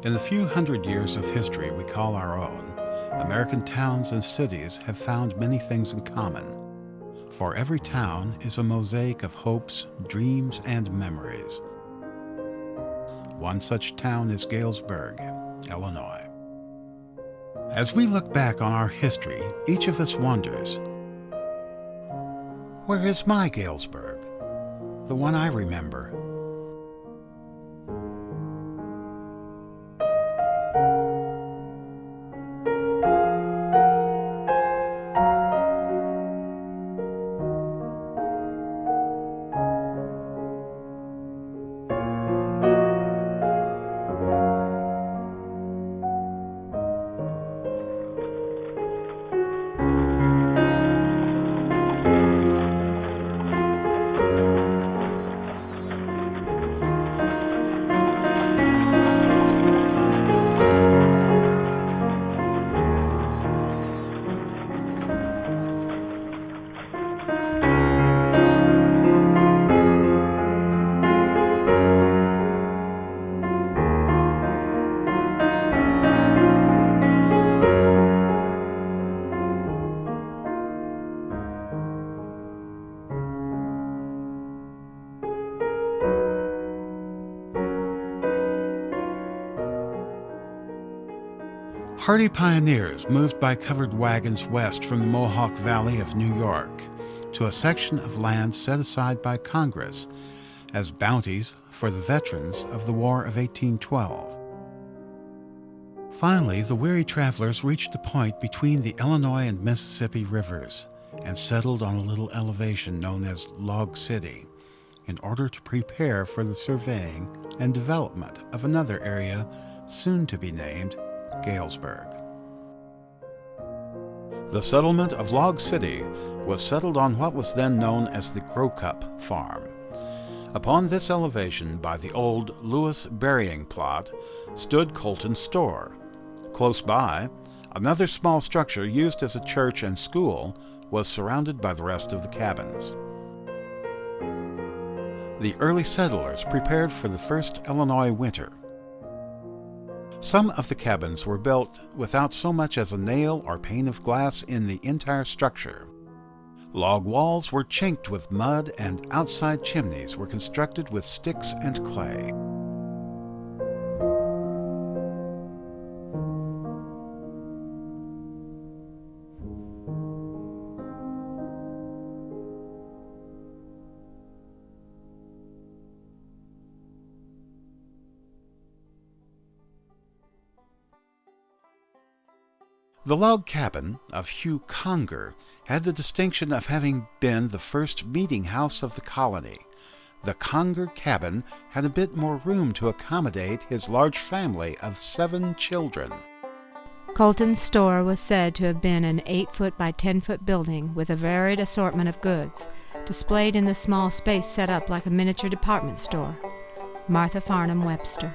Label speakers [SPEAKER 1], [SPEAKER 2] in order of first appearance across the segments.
[SPEAKER 1] In the few hundred years of history we call our own, American towns and cities have found many things in common. For every town is a mosaic of hopes, dreams, and memories. One such town is Galesburg, Illinois. As we look back on our history, each of us wonders, where is my Galesburg? The one I remember. Hardy pioneers moved by covered wagons west from the Mohawk Valley of New York to a section of land set aside by Congress as bounties for the veterans of the War of 1812. Finally, the weary travelers reached the point between the Illinois and Mississippi rivers and settled on a little elevation known as Log City in order to prepare for the surveying and development of another area soon to be named Galesburg. The settlement of Log City was settled on what was then known as the Grove farm. Upon this elevation by the old Lewis burying plot stood Colton's store. Close by, another small structure used as a church and school was surrounded by the rest of the cabins. The early settlers prepared for the first Illinois winter. Some of the cabins were built without so much as a nail or pane of glass in the entire structure. Log walls were chinked with mud, and outside chimneys were constructed with sticks and clay. The log cabin of Hugh Conger had the distinction of having been the first meeting house of the colony. The Conger cabin had a bit more room to accommodate his large family of 7 children.
[SPEAKER 2] Colton's store was said to have been an 8-foot by 10-foot building with a varied assortment of goods, displayed in the small space set up like a miniature department store. Martha Farnham Webster.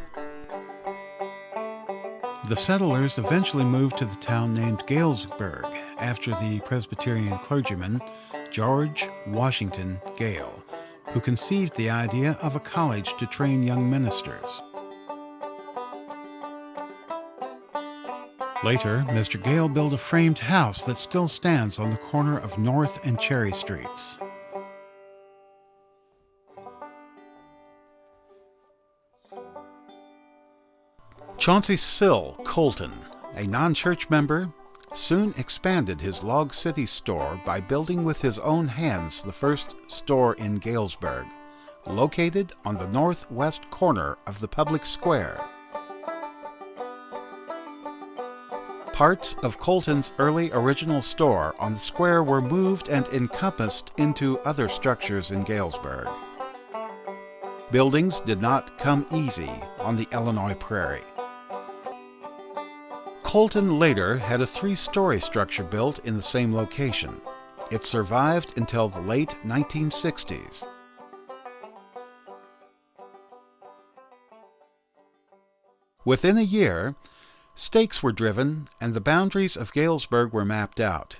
[SPEAKER 1] The settlers eventually moved to the town named Galesburg after the Presbyterian clergyman George Washington Gale, who conceived the idea of a college to train young ministers. Later, Mr. Gale built a framed house that still stands on the corner of North and Cherry Streets. Chauncey Sill Colton, a non-church member, soon expanded his Log City store by building with his own hands the first store in Galesburg, located on the northwest corner of the public square. Parts of Colton's early original store on the square were moved and encompassed into other structures in Galesburg. Buildings did not come easy on the Illinois prairie. Colton later had a 3-story structure built in the same location. It survived until the late 1960s. Within a year, stakes were driven and the boundaries of Galesburg were mapped out.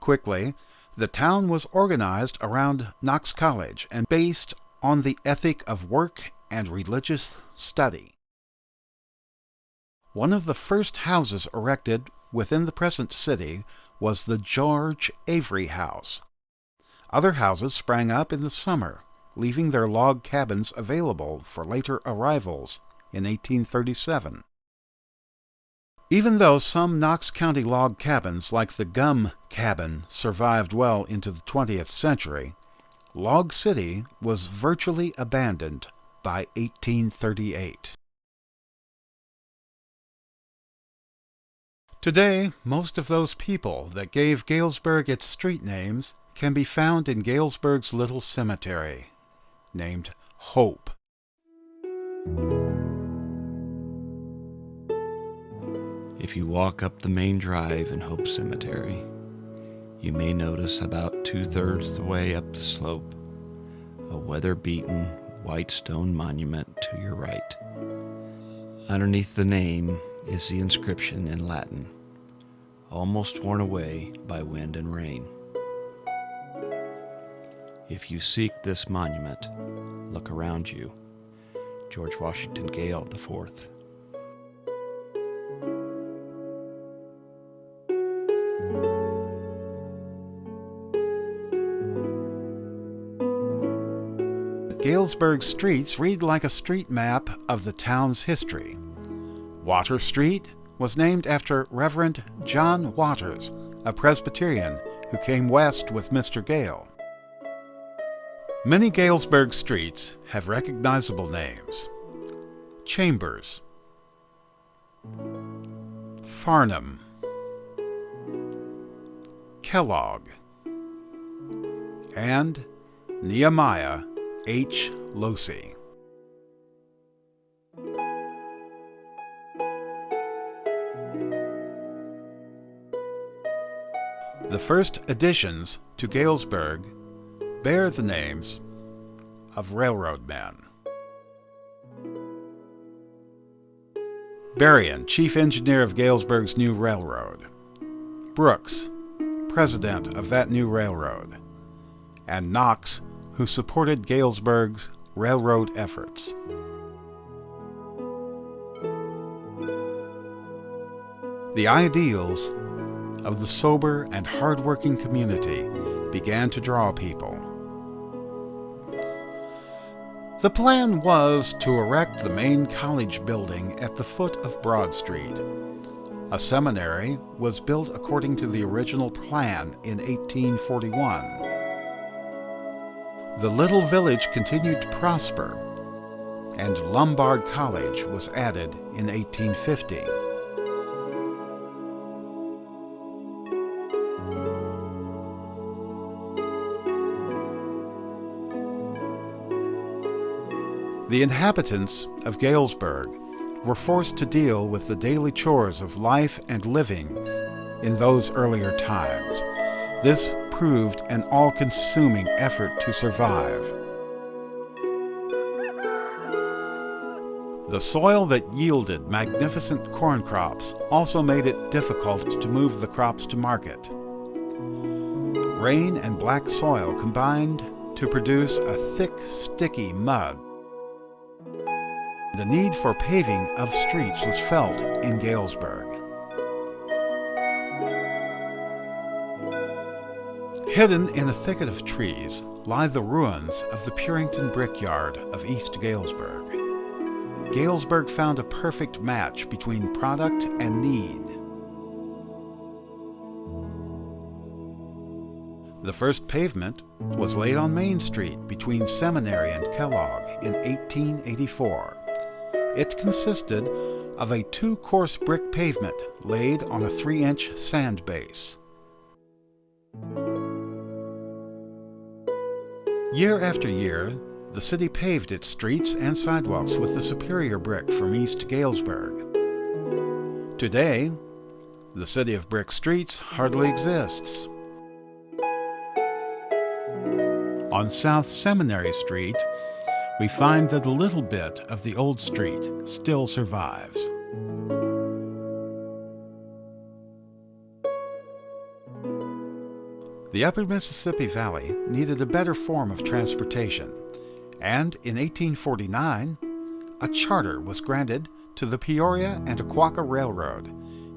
[SPEAKER 1] Quickly, the town was organized around Knox College and based on the ethic of work and religious study. One of the first houses erected within the present city was the George Avery House. Other houses sprang up in the summer, leaving their log cabins available for later arrivals in 1837. Even though some Knox County log cabins, like the Gum Cabin, survived well into the 20th century, Log City was virtually abandoned by 1838. Today, most of those people that gave Galesburg its street names can be found in Galesburg's little cemetery, named Hope.
[SPEAKER 3] If you walk up the main drive in Hope Cemetery, you may notice about 2/3 the way up the slope a weather-beaten white stone monument to your right. Underneath the name is the inscription in Latin, almost worn away by wind and rain. If you seek this monument, look around you. George Washington Gale IV.
[SPEAKER 1] Galesburg streets read like a street map of the town's history. Water Street was named after Reverend John Waters, a Presbyterian who came west with Mr. Gale. Many Galesburg streets have recognizable names: Chambers, Farnham, Kellogg, and Nehemiah H. Losey. The first additions to Galesburg bear the names of railroad men. Berrien, chief engineer of Galesburg's new railroad. Brooks, president of that new railroad. And Knox, who supported Galesburg's railroad efforts. The ideals of the sober and hard-working community began to draw people. The plan was to erect the main college building at the foot of Broad Street. A seminary was built according to the original plan in 1841. The little village continued to prosper, and Lombard College was added in 1850. The inhabitants of Galesburg were forced to deal with the daily chores of life and living in those earlier times. This proved an all-consuming effort to survive. The soil that yielded magnificent corn crops also made it difficult to move the crops to market. Rain and black soil combined to produce a thick, sticky mud. The need for paving of streets was felt in Galesburg. Hidden in a thicket of trees lie the ruins of the Purington brickyard of East Galesburg. Galesburg found a perfect match between product and need. The first pavement was laid on Main Street between Seminary and Kellogg in 1884. It consisted of a 2-course brick pavement laid on a 3-inch sand base. Year after year, the city paved its streets and sidewalks with the superior brick from East Galesburg. Today, the city of brick streets hardly exists. On South Seminary Street, we find that a little bit of the old street still survives. The Upper Mississippi Valley needed a better form of transportation, and in 1849, a charter was granted to the Peoria and Aquaka Railroad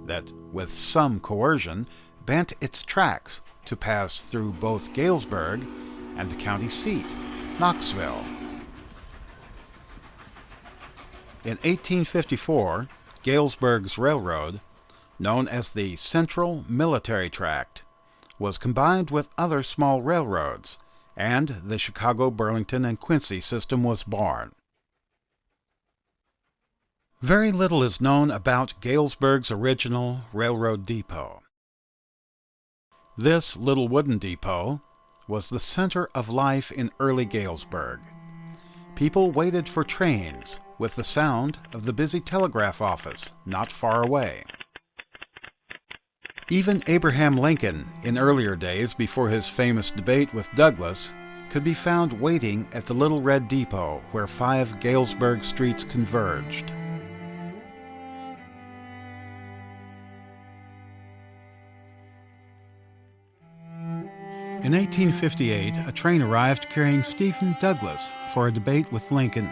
[SPEAKER 1] that, with some coercion, bent its tracks to pass through both Galesburg and the county seat, Knoxville. In 1854, Galesburg's railroad, known as the Central Military Tract, was combined with other small railroads, and the Chicago, Burlington, and Quincy system was born. Very little is known about Galesburg's original railroad depot. This little wooden depot was the center of life in early Galesburg. People waited for trains with the sound of the busy telegraph office not far away. Even Abraham Lincoln, in earlier days before his famous debate with Douglas, could be found waiting at the Little Red Depot where 5 Galesburg streets converged. In 1858, a train arrived carrying Stephen Douglas for a debate with Lincoln.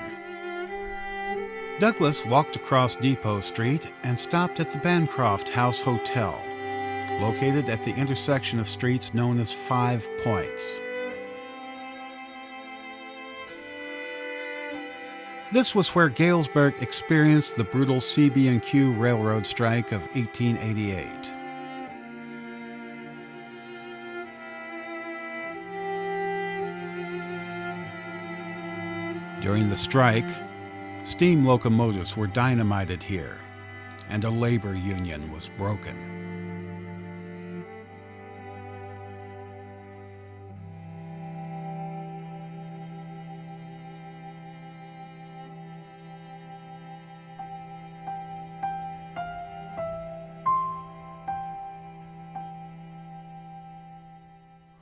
[SPEAKER 1] Douglas walked across Depot Street and stopped at the Bancroft House Hotel, located at the intersection of streets known as 5 Points. This was where Galesburg experienced the brutal CB&Q railroad strike of 1888. During the strike, steam locomotives were dynamited here, and a labor union was broken.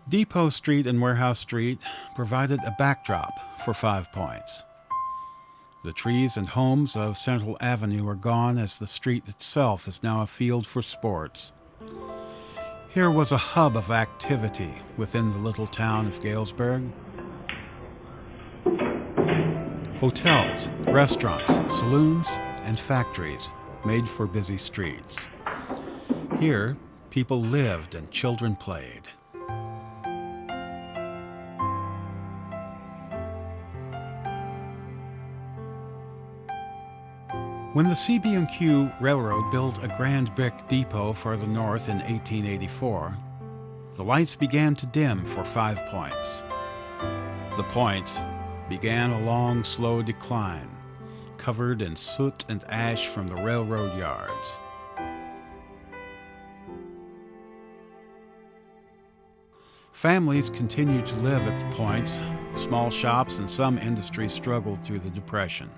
[SPEAKER 1] Depot Street and Warehouse Street provided a backdrop for 5 Points. The trees and homes of Central Avenue are gone as the street itself is now a field for sports. Here was a hub of activity within the little town of Galesburg. Hotels, restaurants, saloons, and factories made for busy streets. Here, people lived and children played. When the CB&Q Railroad built a grand brick depot further north in 1884, the lights began to dim for 5 Points. The Points began a long, slow decline, covered in soot and ash from the railroad yards. Families continued to live at the Points. Small shops and some industries struggled through the Depression.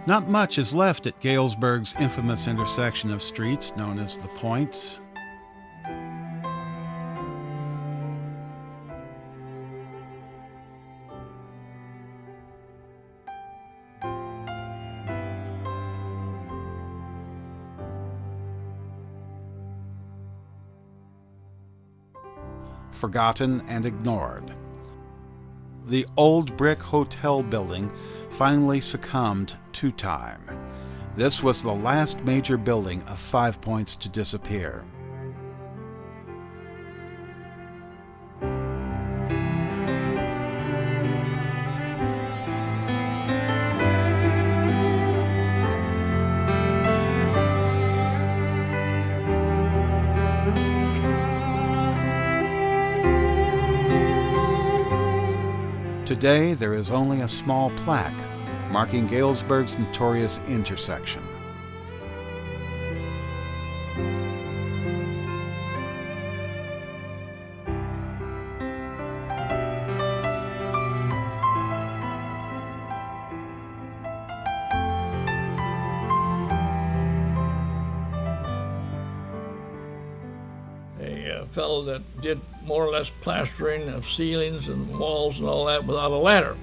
[SPEAKER 1] Not much is left at Galesburg's infamous intersection of streets known as the Points. Forgotten and ignored. The old brick hotel building finally succumbed to time. This was the last major building of 5 Points to disappear. Today, there is only a small plaque marking Galesburg's notorious intersection.
[SPEAKER 4] A fellow that did more or less plastering of ceilings and walls and all that without a ladder.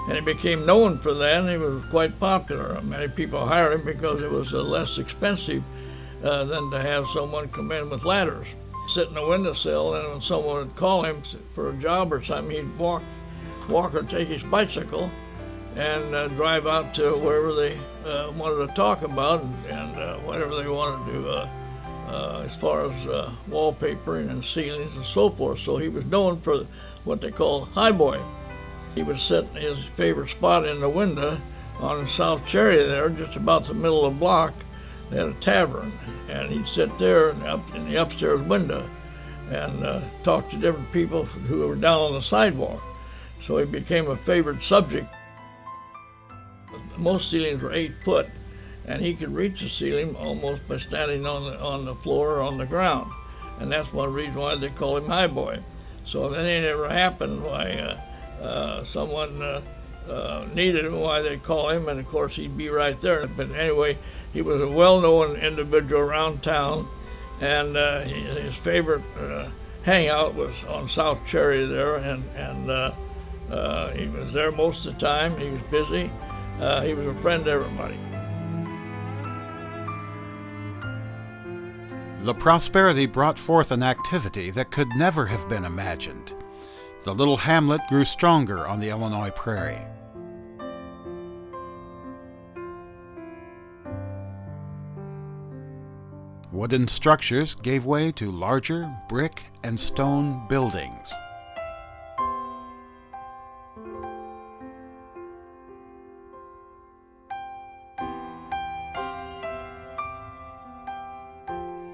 [SPEAKER 4] And he became known for that, and he was quite popular. Many people hired him because it was less expensive than to have someone come in with ladders. Sit in a windowsill, and when someone would call him for a job or something, he'd walk Walker take his bicycle and drive out to wherever they wanted to talk about and whatever they wanted to do as far as wallpapering and ceilings and so forth. So he was known for what they call highboy. He would sit in his favorite spot in the window on South Cherry there, just about the middle of the block. They had a tavern, and he'd sit there in the upstairs window and talk to different people who were down on the sidewalk. So he became a favorite subject. Most ceilings were 8 foot, and he could reach the ceiling almost by standing on the floor or on the ground. And that's one reason why they call him highboy. So if anything ever happened, why someone needed him, why they'd call him, and of course he'd be right there. But anyway, he was a well-known individual around town, and his favorite hangout was on South Cherry there, and he was there most of the time. He was busy. He was a friend to everybody.
[SPEAKER 1] The prosperity brought forth an activity that could never have been imagined. The little hamlet grew stronger on the Illinois prairie. Wooden structures gave way to larger brick and stone buildings.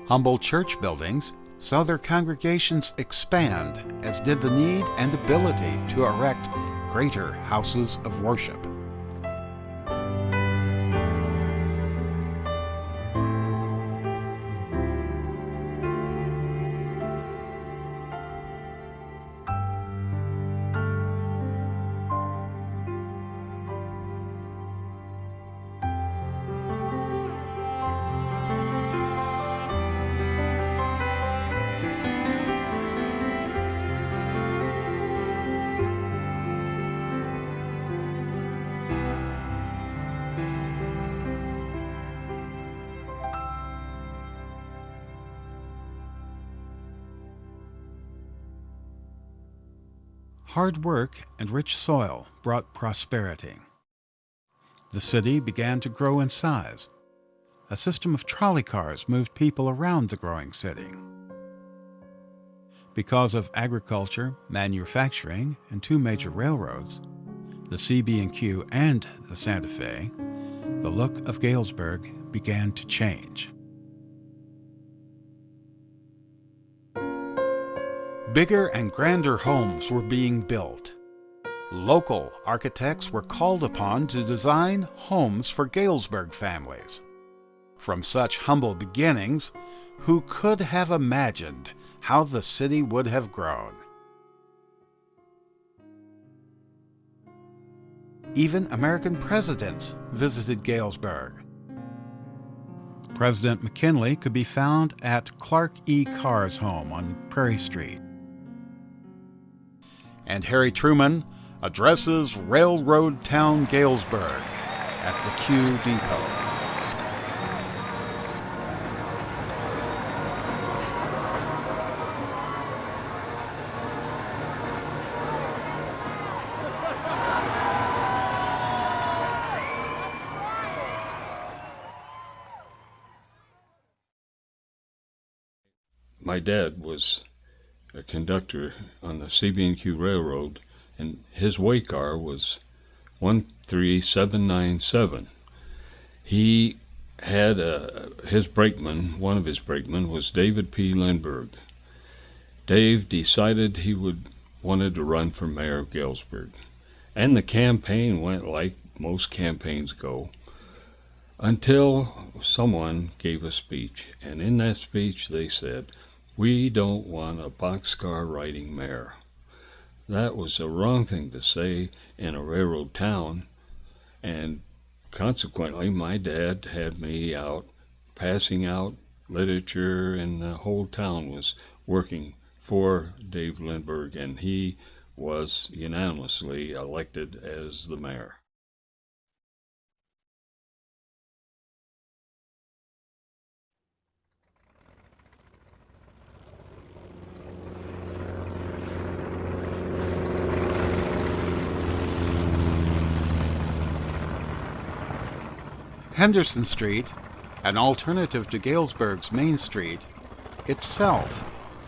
[SPEAKER 1] Humble church buildings saw their congregations expand, as did the need and ability to erect greater houses of worship. Hard work and rich soil brought prosperity. The city began to grow in size. A system of trolley cars moved people around the growing city. Because of agriculture, manufacturing, and 2 major railroads, the CB&Q and the Santa Fe, the look of Galesburg began to change. Bigger and grander homes were being built. Local architects were called upon to design homes for Galesburg families. From such humble beginnings, who could have imagined how the city would have grown? Even American presidents visited Galesburg. President McKinley could be found at Clark E. Carr's home on Prairie Street. And Harry Truman addresses railroad town Galesburg at the Q Depot.
[SPEAKER 5] My dad was a conductor on the CB&Q Railroad, and his way car was 13797. He had his brakeman, one of his brakemen was David P. Lindbergh. Dave decided he wanted to run for mayor of Galesburg, and the campaign went like most campaigns go, until someone gave a speech, and in that speech they said, "We don't want a boxcar riding mayor." That was a wrong thing to say in a railroad town, and consequently my dad had me out passing out literature, and the whole town was working for Dave Lindbergh, and he was unanimously elected as the mayor.
[SPEAKER 1] Henderson Street, an alternative to Galesburg's Main Street, itself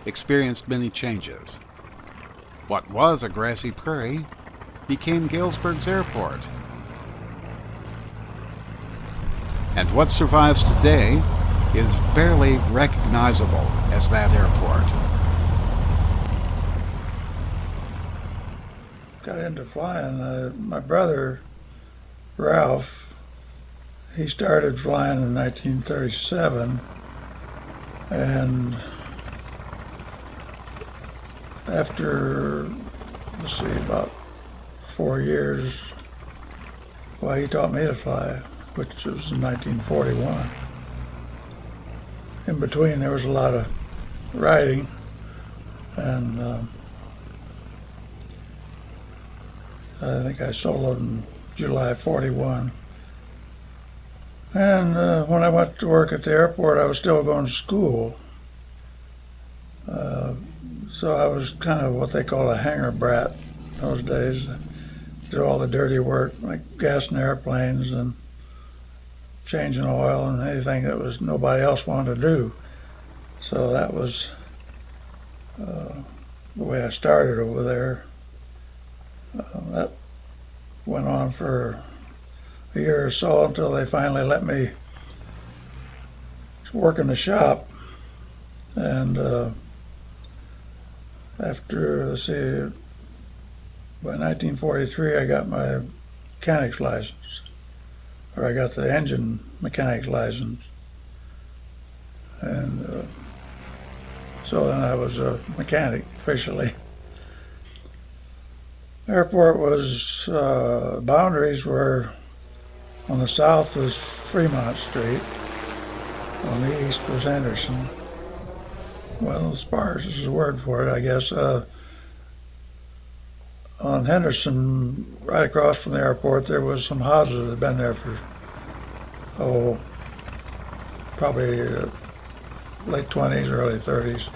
[SPEAKER 1] experienced many changes. What was a grassy prairie became Galesburg's airport. And what survives today is barely recognizable as that airport.
[SPEAKER 6] Got into flying. My brother, Ralph, he started flying in 1937, and after, about 4 years, well, he taught me to fly, which was in 1941. In between, there was a lot of riding, and I think I soloed in July 41. And when I went to work at the airport, I was still going to school. So I was kind of what they call a hangar brat those days. Do all the dirty work, like gassing airplanes and changing oil and anything that was nobody else wanted to do. So that was the way I started over there. That went on for a year or so until they finally let me work in the shop. And after, by 1943, I got my mechanic's license, or I got the engine mechanic's license. And so then I was a mechanic officially. Airport was, boundaries were, on the south was Fremont Street, on the east was Henderson. Well, sparse is the word for it, I guess. On Henderson, right across from the airport, there was some houses that had been there for, probably late 20s, early 30s.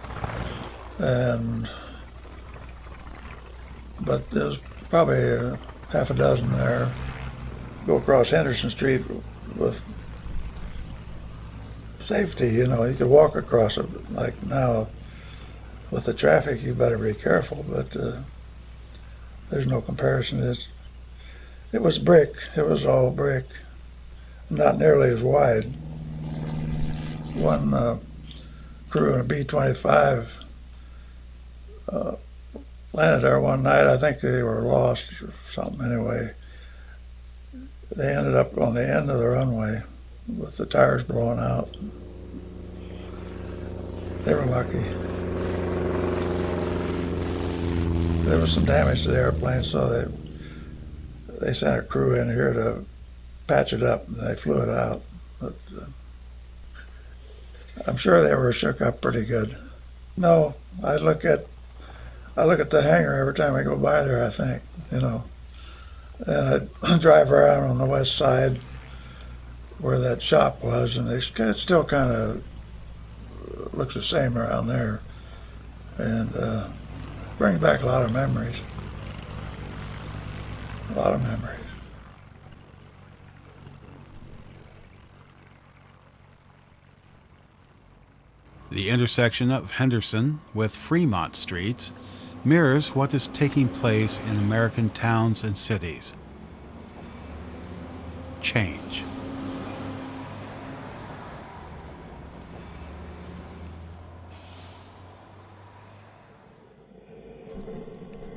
[SPEAKER 6] But there was probably half a dozen there. Go across Henderson Street with safety, you could walk across it. Like now, with the traffic, you better be careful, but there's no comparison. It was brick. It was all brick. Not nearly as wide. One crew in a B-25 landed there one night. I think they were lost or something anyway. They ended up on the end of the runway with the tires blowing out. They were lucky. There was some damage to the airplane, so they sent a crew in here to patch it up, and they flew it out. But I'm sure they were shook up pretty good. No, I look at the hangar every time I go by there, I think, And I drive around on the west side where that shop was, and it still kind of looks the same around there. And brings back a lot of memories. A lot of memories.
[SPEAKER 1] The intersection of Henderson with Fremont Streets mirrors what is taking place in American towns and cities. Change.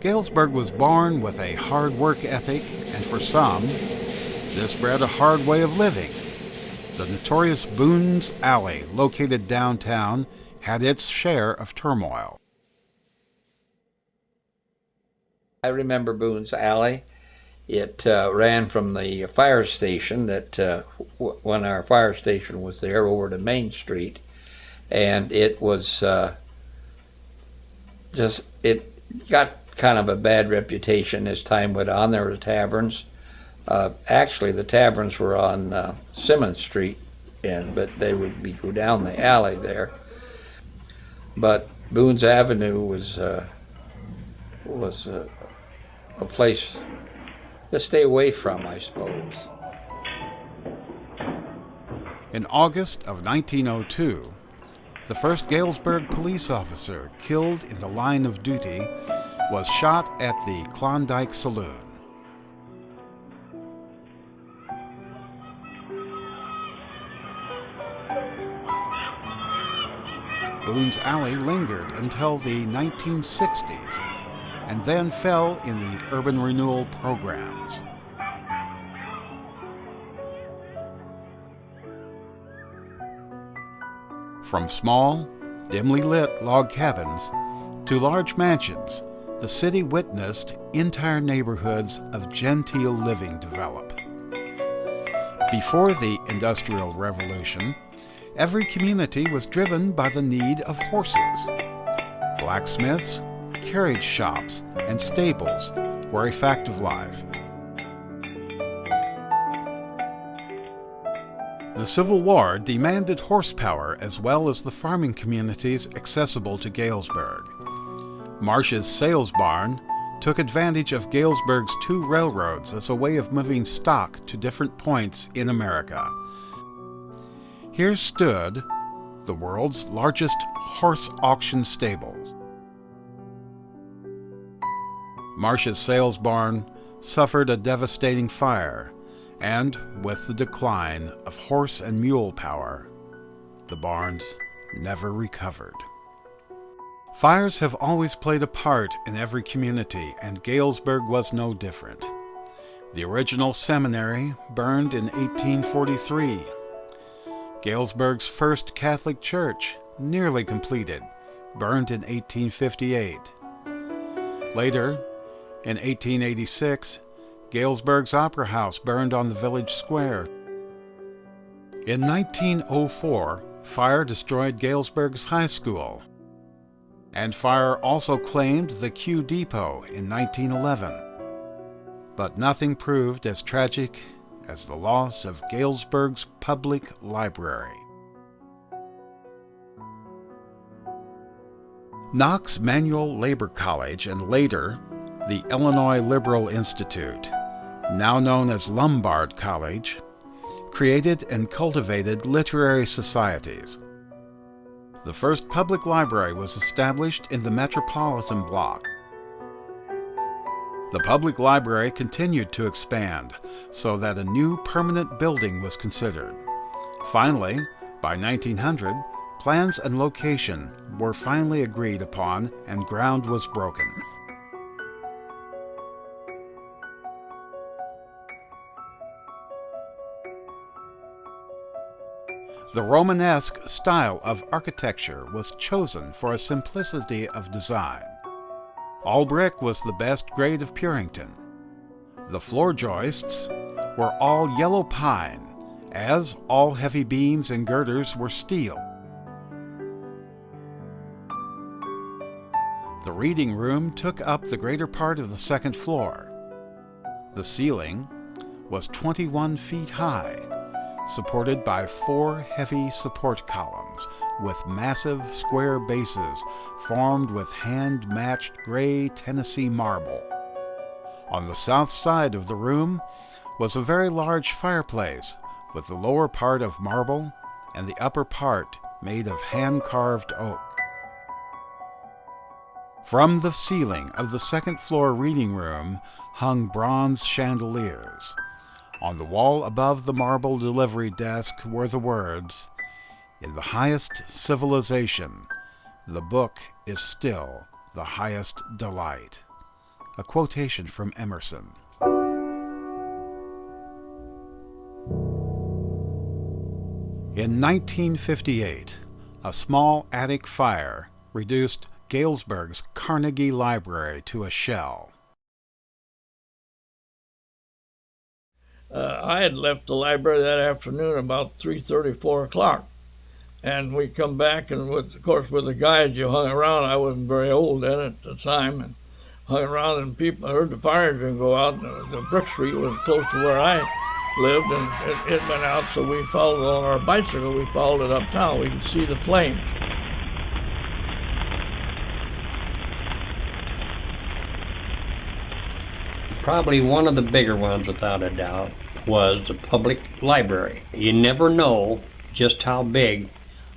[SPEAKER 1] Galesburg was born with a hard work ethic, and for some, this bred a hard way of living. The notorious Boone's Alley, located downtown, had its share of turmoil.
[SPEAKER 7] I remember Boone's Alley. It ran from the fire station that when our fire station was there over to Main Street, and it was it got kind of a bad reputation as time went on. There were taverns. Actually, the taverns were on Simmons Street, but they would go down the alley there. But Boone's Avenue was a place to stay away from, I suppose.
[SPEAKER 1] In August of 1902, the first Galesburg police officer killed in the line of duty was shot at the Klondike Saloon. Boone's Alley lingered until the 1960s and then fell in the urban renewal programs. From small, dimly lit log cabins to large mansions, the city witnessed entire neighborhoods of genteel living develop. Before the Industrial Revolution, every community was driven by the need of horses. Blacksmiths, carriage shops, and stables were a fact of life. The Civil War demanded horsepower as well as the farming communities accessible to Galesburg. Marsh's sales barn took advantage of Galesburg's two railroads as a way of moving stock to different points in America. Here stood the world's largest horse auction stables. Marsh's sales barn suffered a devastating fire, and with the decline of horse and mule power, the barns never recovered. Fires have always played a part in every community, and Galesburg was no different. The original seminary burned in 1843. Galesburg's first Catholic church, nearly completed, burned in 1858. Later, in 1886, Galesburg's Opera House burned on the village square. In 1904, fire destroyed Galesburg's high school, and fire also claimed the Q Depot in 1911. But nothing proved as tragic as the loss of Galesburg's public library. Knox Manual Labor College and later the Illinois Liberal Institute, now known as Lombard College, created and cultivated literary societies. The first public library was established in the Metropolitan Block. The public library continued to expand so that a new permanent building was considered. Finally, by 1900, plans and location were finally agreed upon and ground was broken. The Romanesque style of architecture was chosen for a simplicity of design. All brick was the best grade of Purington. The floor joists were all yellow pine, as all heavy beams and girders were steel. The reading room took up the greater part of the second floor. The ceiling was 21 feet high, supported by 4 heavy support columns with massive square bases formed with hand-matched gray Tennessee marble. On the south side of the room was a very large fireplace with the lower part of marble and the upper part made of hand-carved oak. From the ceiling of the second-floor reading room hung bronze chandeliers. On the wall above the marble delivery desk were the words, "In the highest civilization, the book is still the highest delight." A quotation from Emerson. In 1958, a small attic fire reduced Galesburg's Carnegie Library to a shell.
[SPEAKER 4] I had left the library that afternoon about 3:30, 4 o'clock. And we come back, and of course with the guides you hung around. I wasn't very old then at the time, and hung around, and people heard the fire engine go out. And the Brook Street was close to where I lived, and it went out, so we followed on our bicycle. We followed it uptown. We could see the flames.
[SPEAKER 8] Probably one of the bigger ones, without a doubt, was the public library. You never know just how big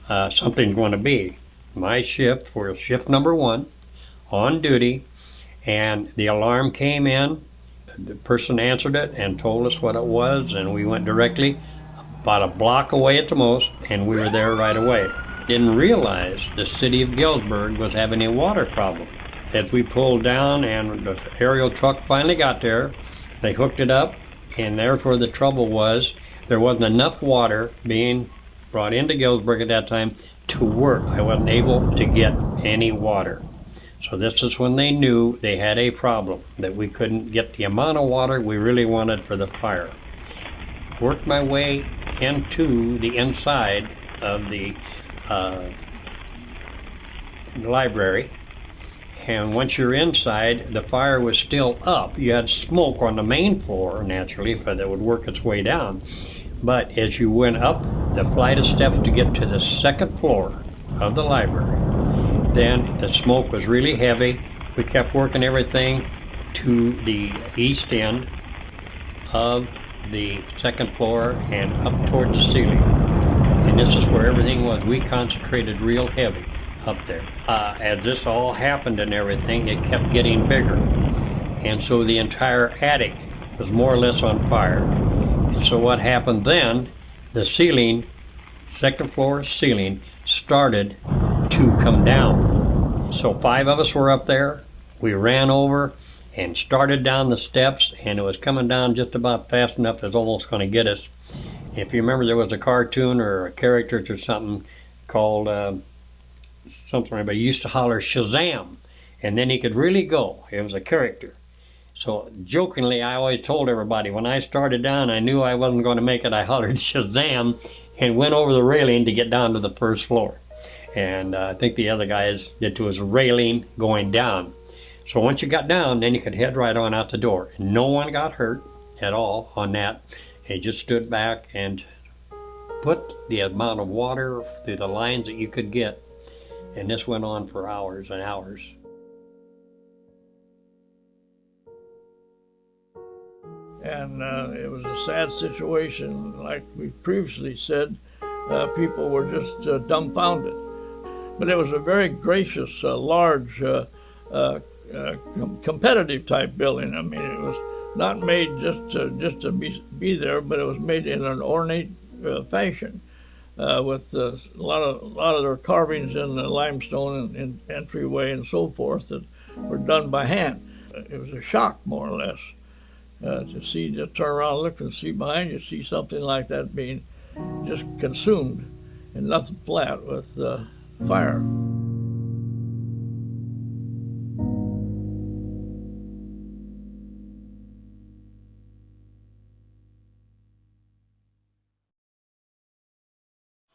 [SPEAKER 8] something's going to be. My shift was shift number 1 on duty, and the alarm came in. The person answered it and told us what it was, and we went directly about a block away at the most, and we were there right away. Didn't realize the city of Galesburg was having a water problem. As we pulled down and the aerial truck finally got there, they hooked it up, and therefore the trouble was there wasn't enough water being brought into Galesburg at that time to work. I wasn't able to get any water. So this is when they knew they had a problem, that we couldn't get the amount of water we really wanted for the fire. Worked my way into the inside of the library, and once you're inside, the fire was still up. You had smoke on the main floor, naturally, that would work its way down. But as you went up the flight of steps to get to the second floor of the library, then the smoke was really heavy. We kept working everything to the east end of the second floor and up toward the ceiling. And this is where everything was. We concentrated real heavy up there. As this all happened and everything, it kept getting bigger. And so the entire attic was more or less on fire. And so what happened then, the ceiling, second floor ceiling, started to come down. So 5 of us were up there. We ran over and started down the steps, and it was coming down just about fast enough it was almost going to get us. If you remember, there was a cartoon or a character or something called something, but he used to holler Shazam, and then he could really go. It was a character. So jokingly, I always told everybody, when I started down, I knew I wasn't going to make it. I hollered Shazam and went over the railing to get down to the first floor. And I think the other guys did to his railing going down. So once you got down, then you could head right on out the door. And no one got hurt at all on that. They just stood back and put the amount of water through the lines that you could get. And this went on for hours and hours.
[SPEAKER 4] And it was a sad situation. Like we previously said, people were just dumbfounded. But it was a very gracious, large, competitive type building. I mean, it was not made just to be there, but it was made in an ornate fashion, with a lot of their carvings in the limestone and entryway and so forth that were done by hand. It was a shock, more or less, to see, just turn around, look and see behind you, see something like that being just consumed and nothing flat with fire.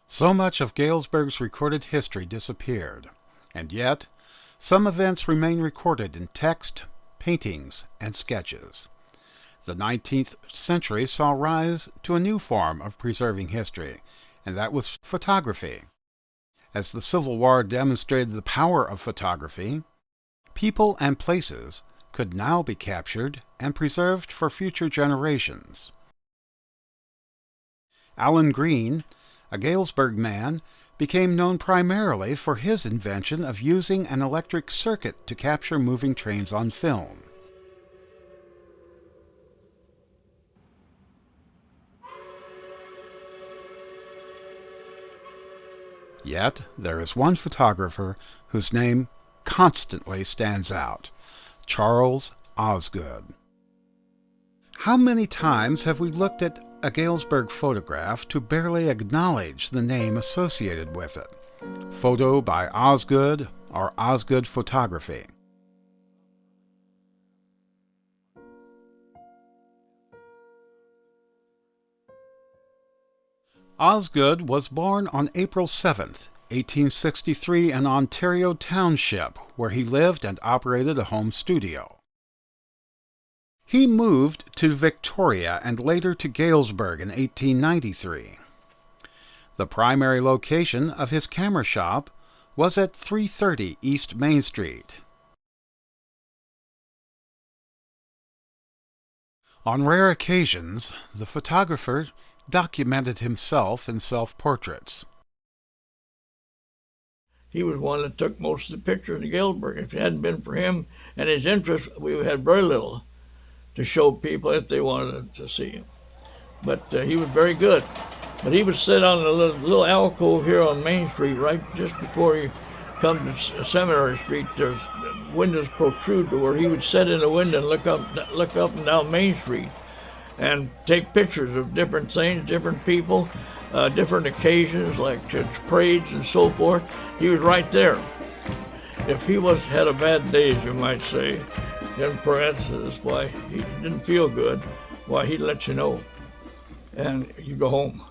[SPEAKER 1] So much of Galesburg's recorded history disappeared, and yet some events remain recorded in text, paintings, and sketches. The 19th century saw rise to a new form of preserving history, and that was photography. As the Civil War demonstrated the power of photography, people and places could now be captured and preserved for future generations. Allen Green, a Galesburg man, became known primarily for his invention of using an electric circuit to capture moving trains on film. Yet, there is one photographer whose name constantly stands out: Charles Osgood. How many times have we looked at a Galesburg photograph to barely acknowledge the name associated with it? Photo by Osgood or Osgood Photography. Osgood was born on April 7th, 1863 in Ontario Township, where he lived and operated a home studio. He moved to Victoria and later to Galesburg in 1893. The primary location of his camera shop was at 330 East Main Street. On rare occasions, the photographer documented himself in self-portraits.
[SPEAKER 4] He was one that took most of the pictures in Galesburg. If it hadn't been for him and his interest, we had very little to show people if they wanted to see him. But he was very good. But he would sit on a little alcove here on Main Street, right just before you come to Seminary Street. There's windows protrude to where he would sit in the window and look up and down Main Street and take pictures of different things, different people, different occasions like church parades and so forth. He was right there. If he had a bad day, as you might say, in parentheses, why he didn't feel good, why he'd let you know, and you go home.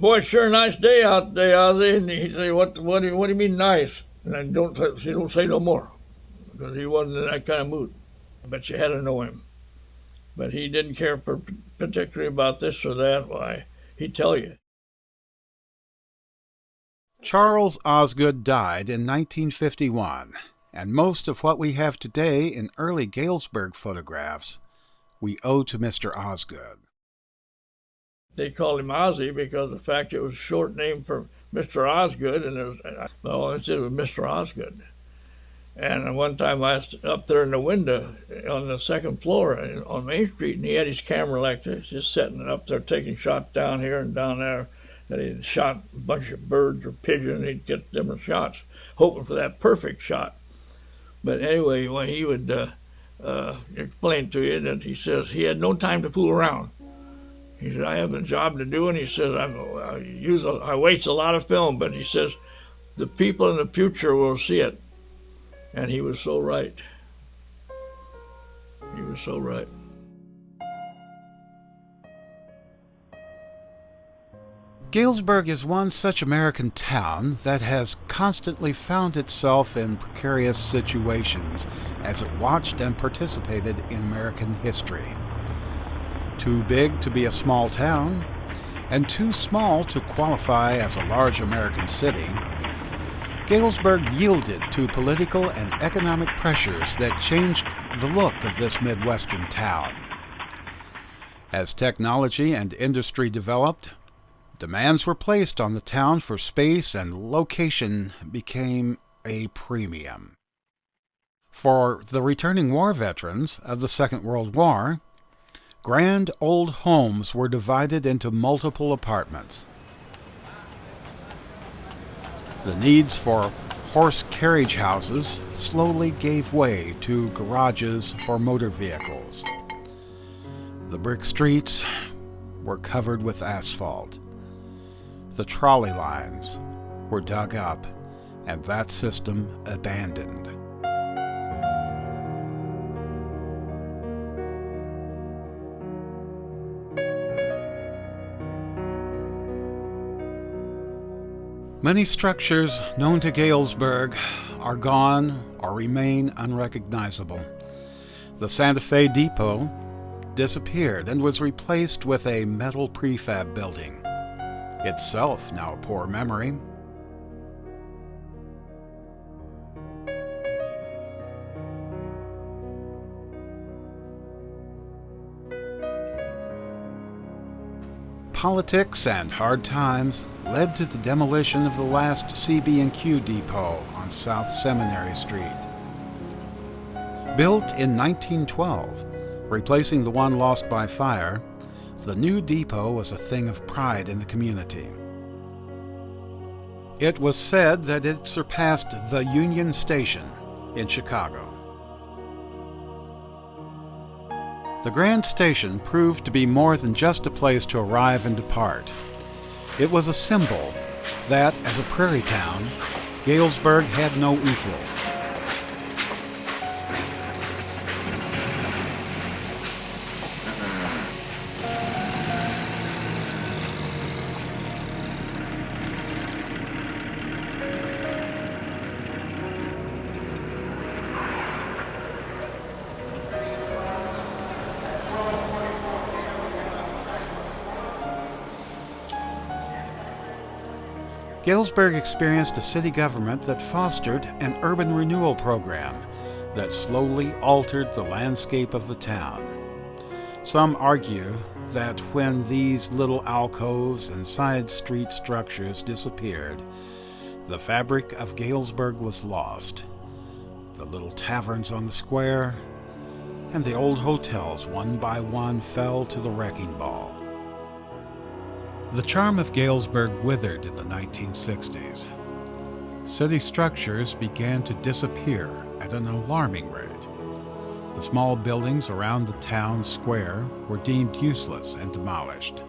[SPEAKER 4] Boy, sure nice day out there, Ozzy. And he'd say, what do you mean nice? And I don't say no more, because he wasn't in that kind of mood. But you had to know him. But he didn't care particularly about this or that. Why, he'd tell you.
[SPEAKER 1] Charles Osgood died in 1951, and most of what we have today in early Galesburg photographs we owe to Mr. Osgood.
[SPEAKER 4] They called him Ozzy because of the fact it was a short name for Mr. Osgood, and it was Mr. Osgood. And one time I was up there in the window on the second floor on Main Street, and he had his camera like this, just sitting up there taking shots down here and down there. And he'd shot a bunch of birds or pigeons, and he'd get different shots, hoping for that perfect shot. But anyway, when he would explain to you that he says he had no time to fool around. He said, I have a job to do, and he says, I waste a lot of film, but he says, the people in the future will see it. And he was so right. He was so right.
[SPEAKER 1] Galesburg is one such American town that has constantly found itself in precarious situations as it watched and participated in American history. Too big to be a small town, and too small to qualify as a large American city, Galesburg yielded to political and economic pressures that changed the look of this Midwestern town. As technology and industry developed, demands were placed on the town for space, and location became a premium. For the returning war veterans of the Second World War, grand old homes were divided into multiple apartments. The needs for horse carriage houses slowly gave way to garages for motor vehicles. The brick streets were covered with asphalt. The trolley lines were dug up, and that system abandoned. Many structures known to Galesburg are gone or remain unrecognizable. The Santa Fe Depot disappeared and was replaced with a metal prefab building, itself now a poor memory. Politics and hard times led to the demolition of the last CB&Q depot on South Seminary Street. Built in 1912, replacing the one lost by fire, the new depot was a thing of pride in the community. It was said that it surpassed the Union Station in Chicago. The Grand Station proved to be more than just a place to arrive and depart. It was a symbol that, as a prairie town, Galesburg had no equal. Galesburg experienced a city government that fostered an urban renewal program that slowly altered the landscape of the town. Some argue that when these little alcoves and side street structures disappeared, the fabric of Galesburg was lost. The little taverns on the square and the old hotels, one by one, fell to the wrecking ball. The charm of Galesburg withered in the 1960s. City structures began to disappear at an alarming rate. The small buildings around the town square were deemed useless and demolished.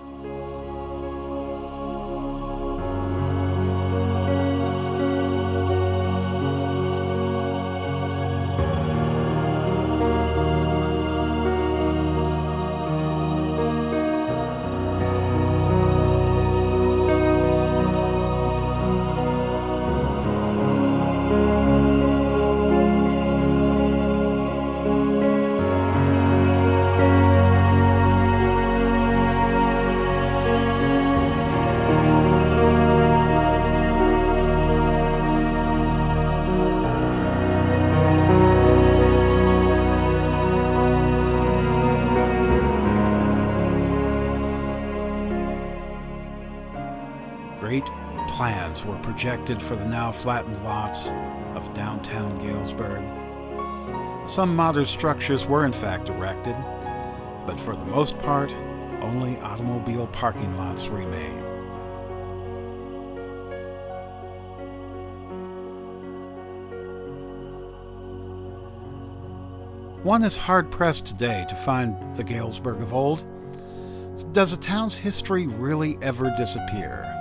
[SPEAKER 1] Great plans were projected for the now flattened lots of downtown Galesburg. Some modern structures were in fact erected, but for the most part, only automobile parking lots remain. One is hard-pressed today to find the Galesburg of old. Does a town's history really ever disappear?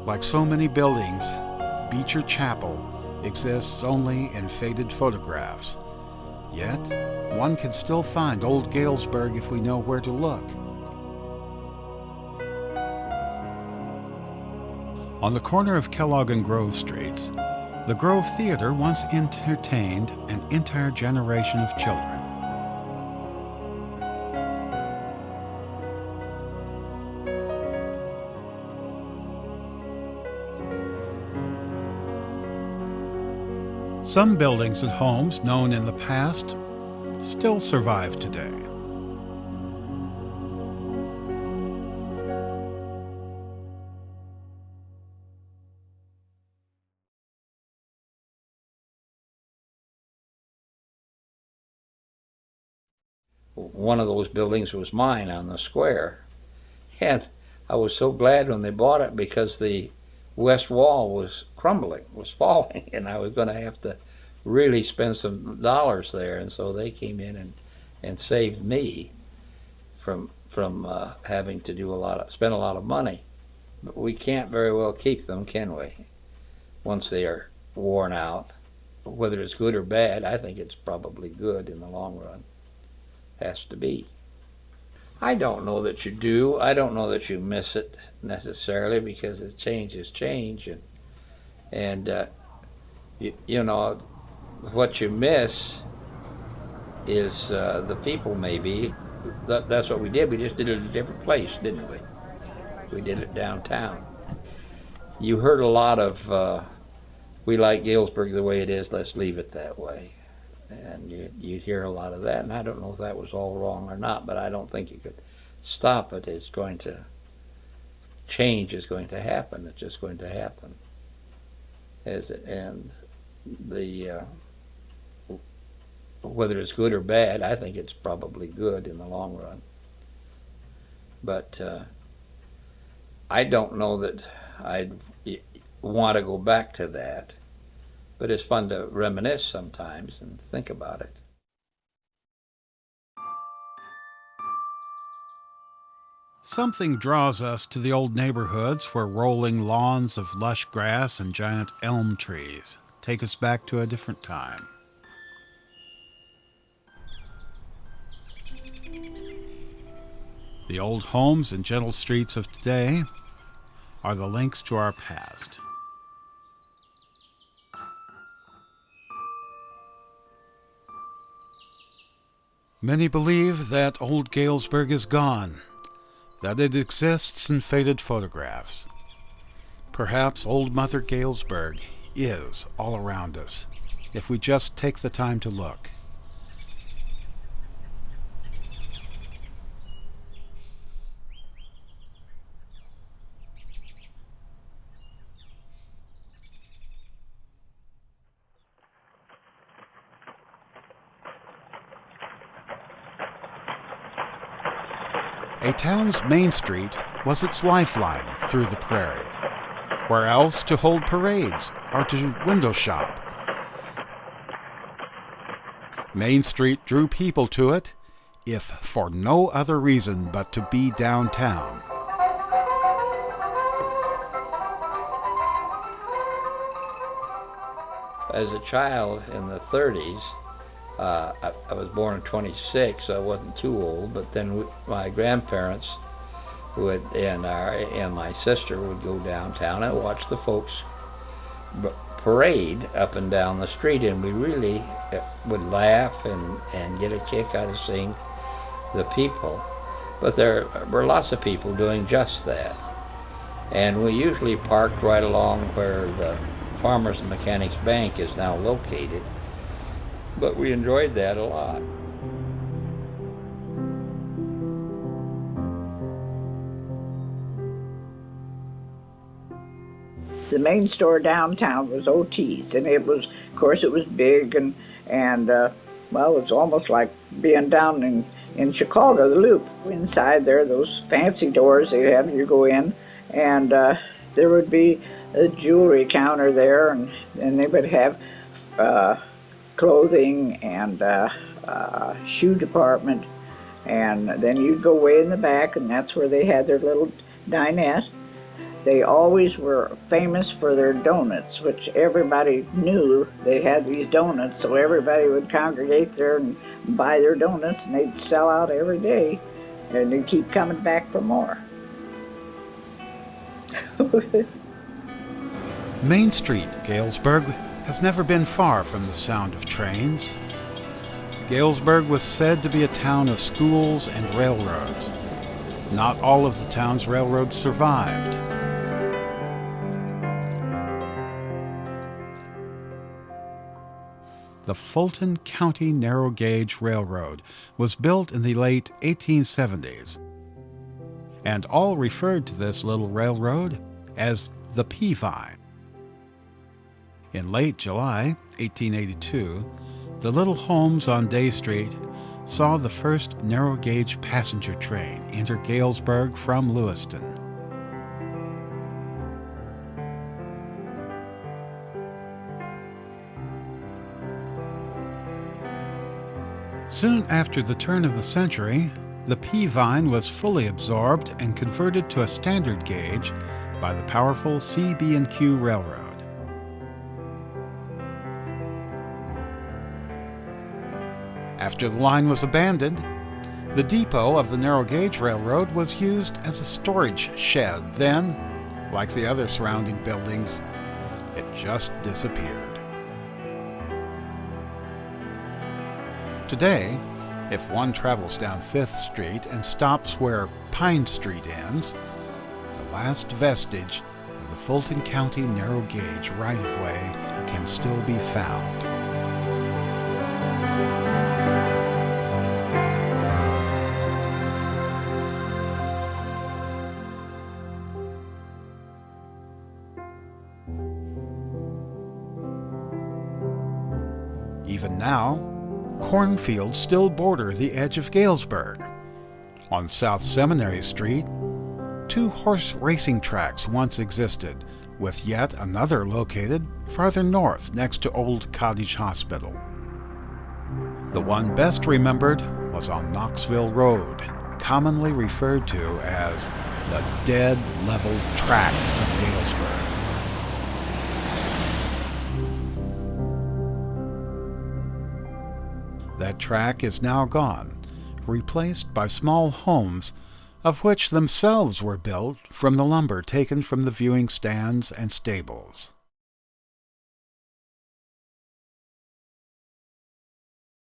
[SPEAKER 1] Like so many buildings, Beecher Chapel exists only in faded photographs. Yet, one can still find old Galesburg if we know where to look. On the corner of Kellogg and Grove Streets, the Grove Theater once entertained an entire generation of children. Some buildings and homes known in the past still survive today.
[SPEAKER 7] One of those buildings was mine on the square, and I was so glad when they bought it because the west wall was crumbling, was falling, and I was going to have to really spend some dollars there, and so they came in and saved me from having to spend a lot of money. But we can't very well keep them, can we? Once they are worn out, whether it's good or bad, I think it's probably good in the long run. Has to be. I don't know that you do. I don't know that you miss it necessarily, because it changes change, and you know, what you miss is the people. Maybe that's what we did. We just did it at a different place, didn't we? We did it downtown. You heard a lot of we like Galesburg the way it is, let's leave it that way. And you'd hear a lot of that, and I don't know if that was all wrong or not, but I don't think you could stop it. It's going to change, is going to happen. It's just going to happen. And the whether it's good or bad, I think it's probably good in the long run. But I don't know that I'd want to go back to that. But it's fun to reminisce sometimes and think about it.
[SPEAKER 1] Something draws us to the old neighborhoods where rolling lawns of lush grass and giant elm trees take us back to a different time. The old homes and gentle streets of today are the links to our past. Many believe that old Galesburg is gone, that it exists in faded photographs. Perhaps old Mother Galesburg is all around us, if we just take the time to look. A town's main street was its lifeline through the prairie. Where else to hold parades or to window shop? Main Street drew people to it, if for no other reason but to be downtown.
[SPEAKER 7] As a child in the 30s, I was born in 26, so I wasn't too old, but then my grandparents and my sister would go downtown and watch the folks parade up and down the street, and we really would laugh and get a kick out of seeing the people. But there were lots of people doing just that. And we usually parked right along where the Farmers and Mechanics Bank is now located. But we enjoyed that a lot.
[SPEAKER 9] The main store downtown was OT's, and it was, of course, it was big and well, it was almost like being down in Chicago, the Loop. Inside there, those fancy doors they had, you go in, and there would be a jewelry counter there, and they would have clothing and shoe department, and then you'd go way in the back, and that's where they had their little dinette. They always were famous for their donuts, which everybody knew they had these donuts, so everybody would congregate there and buy their donuts, and they'd sell out every day, and they'd keep coming back for more.
[SPEAKER 1] Main Street, Galesburg, has never been far from the sound of trains. Galesburg was said to be a town of schools and railroads. Not all of the town's railroads survived. The Fulton County Narrow Gauge Railroad was built in the late 1870s, and all referred to this little railroad as the Paving. In late July 1882, the little homes on Day Street saw the first narrow gauge passenger train enter Galesburg from Lewiston. Soon after the turn of the century, the Paving was fully absorbed and converted to a standard gauge by the powerful CB&Q Railroad. After the line was abandoned, the depot of the narrow gauge railroad was used as a storage shed. Then, like the other surrounding buildings, it just disappeared. Today, if one travels down 5th Street and stops where Pine Street ends, the last vestige of the Fulton County narrow gauge right-of-way can still be found. Even now, cornfields still border the edge of Galesburg. On South Seminary Street, 2 horse racing tracks once existed, with yet another located farther north next to Old Cottage Hospital. The one best remembered was on Knoxville Road, commonly referred to as the dead level track of Galesburg. That track is now gone, replaced by small homes, of which themselves were built from the lumber taken from the viewing stands and stables.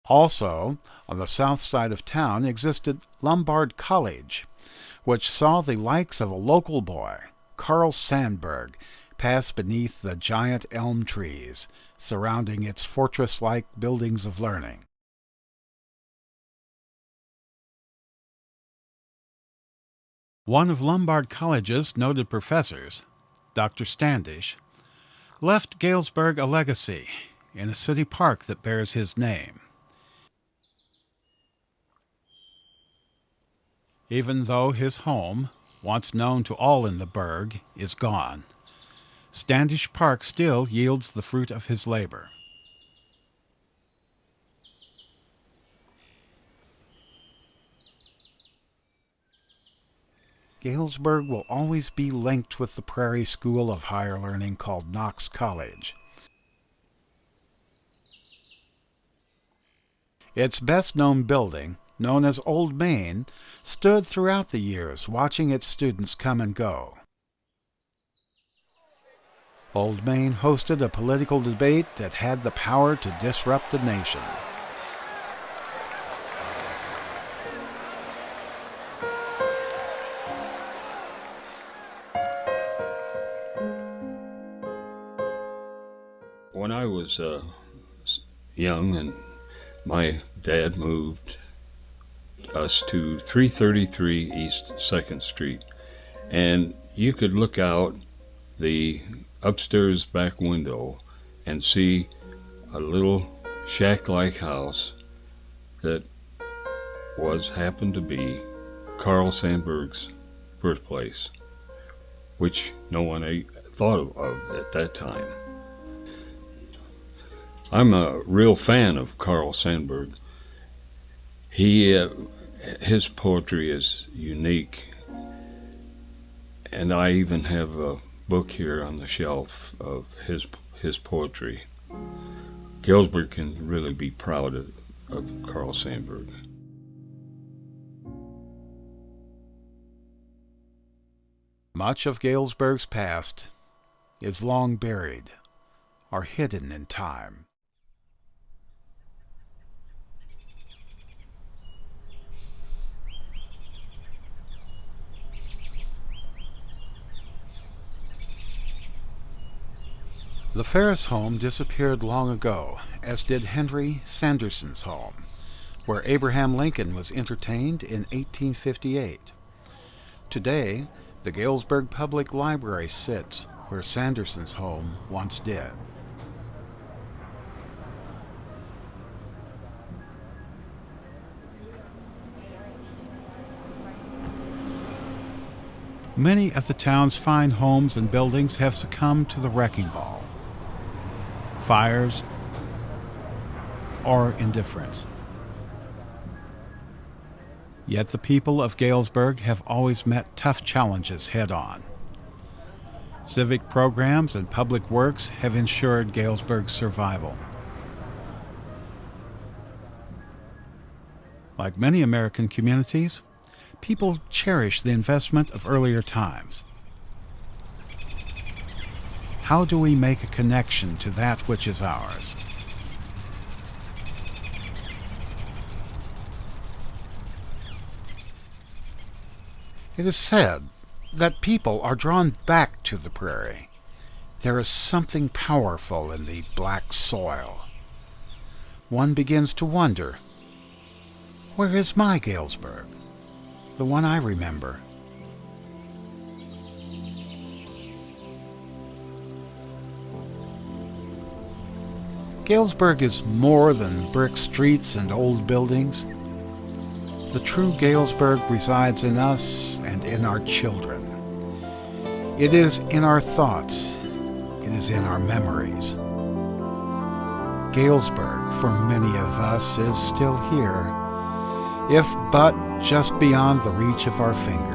[SPEAKER 1] Also, On the south side of town existed Lombard College, which saw the likes of a local boy, Carl Sandburg, pass beneath the giant elm trees surrounding its fortress-like buildings of learning. One of Lombard College's noted professors, Dr. Standish, left Galesburg a legacy in a city park that bears his name. Even though his home, once known to all in the burg, is gone, Standish Park still yields the fruit of his labor. Galesburg will always be linked with the prairie school of higher learning called Knox College. Its best-known building, known as Old Main, stood throughout the years watching its students come and go. Old Main hosted a political debate that had the power to disrupt a nation.
[SPEAKER 5] When I was young and my dad moved us to 333 East 2nd Street, and you could look out the upstairs back window and see a little shack-like house that happened to be Carl Sandburg's birthplace, which no one thought of at that time. I'm a real fan of Carl Sandburg. His poetry is unique, and I even have a book here on the shelf of his poetry. Galesburg can really be proud of Carl Sandburg.
[SPEAKER 1] Much of Galesburg's past is long buried or hidden in time. The Ferris home disappeared long ago, as did Henry Sanderson's home, where Abraham Lincoln was entertained in 1858. Today, the Galesburg Public Library sits where Sanderson's home once did. Many of the town's fine homes and buildings have succumbed to the wrecking ball. Fires, or indifference. Yet the people of Galesburg have always met tough challenges head-on. Civic programs and public works have ensured Galesburg's survival. Like many American communities, people cherish the investment of earlier times. How do we make a connection to that which is ours? It is said that people are drawn back to the prairie. There is something powerful in the black soil. One begins to wonder, where is my Galesburg? The one I remember. Galesburg is more than brick streets and old buildings. The true Galesburg resides in us and in our children. It is in our thoughts. It is in our memories. Galesburg, for many of us, is still here, if but just beyond the reach of our fingers.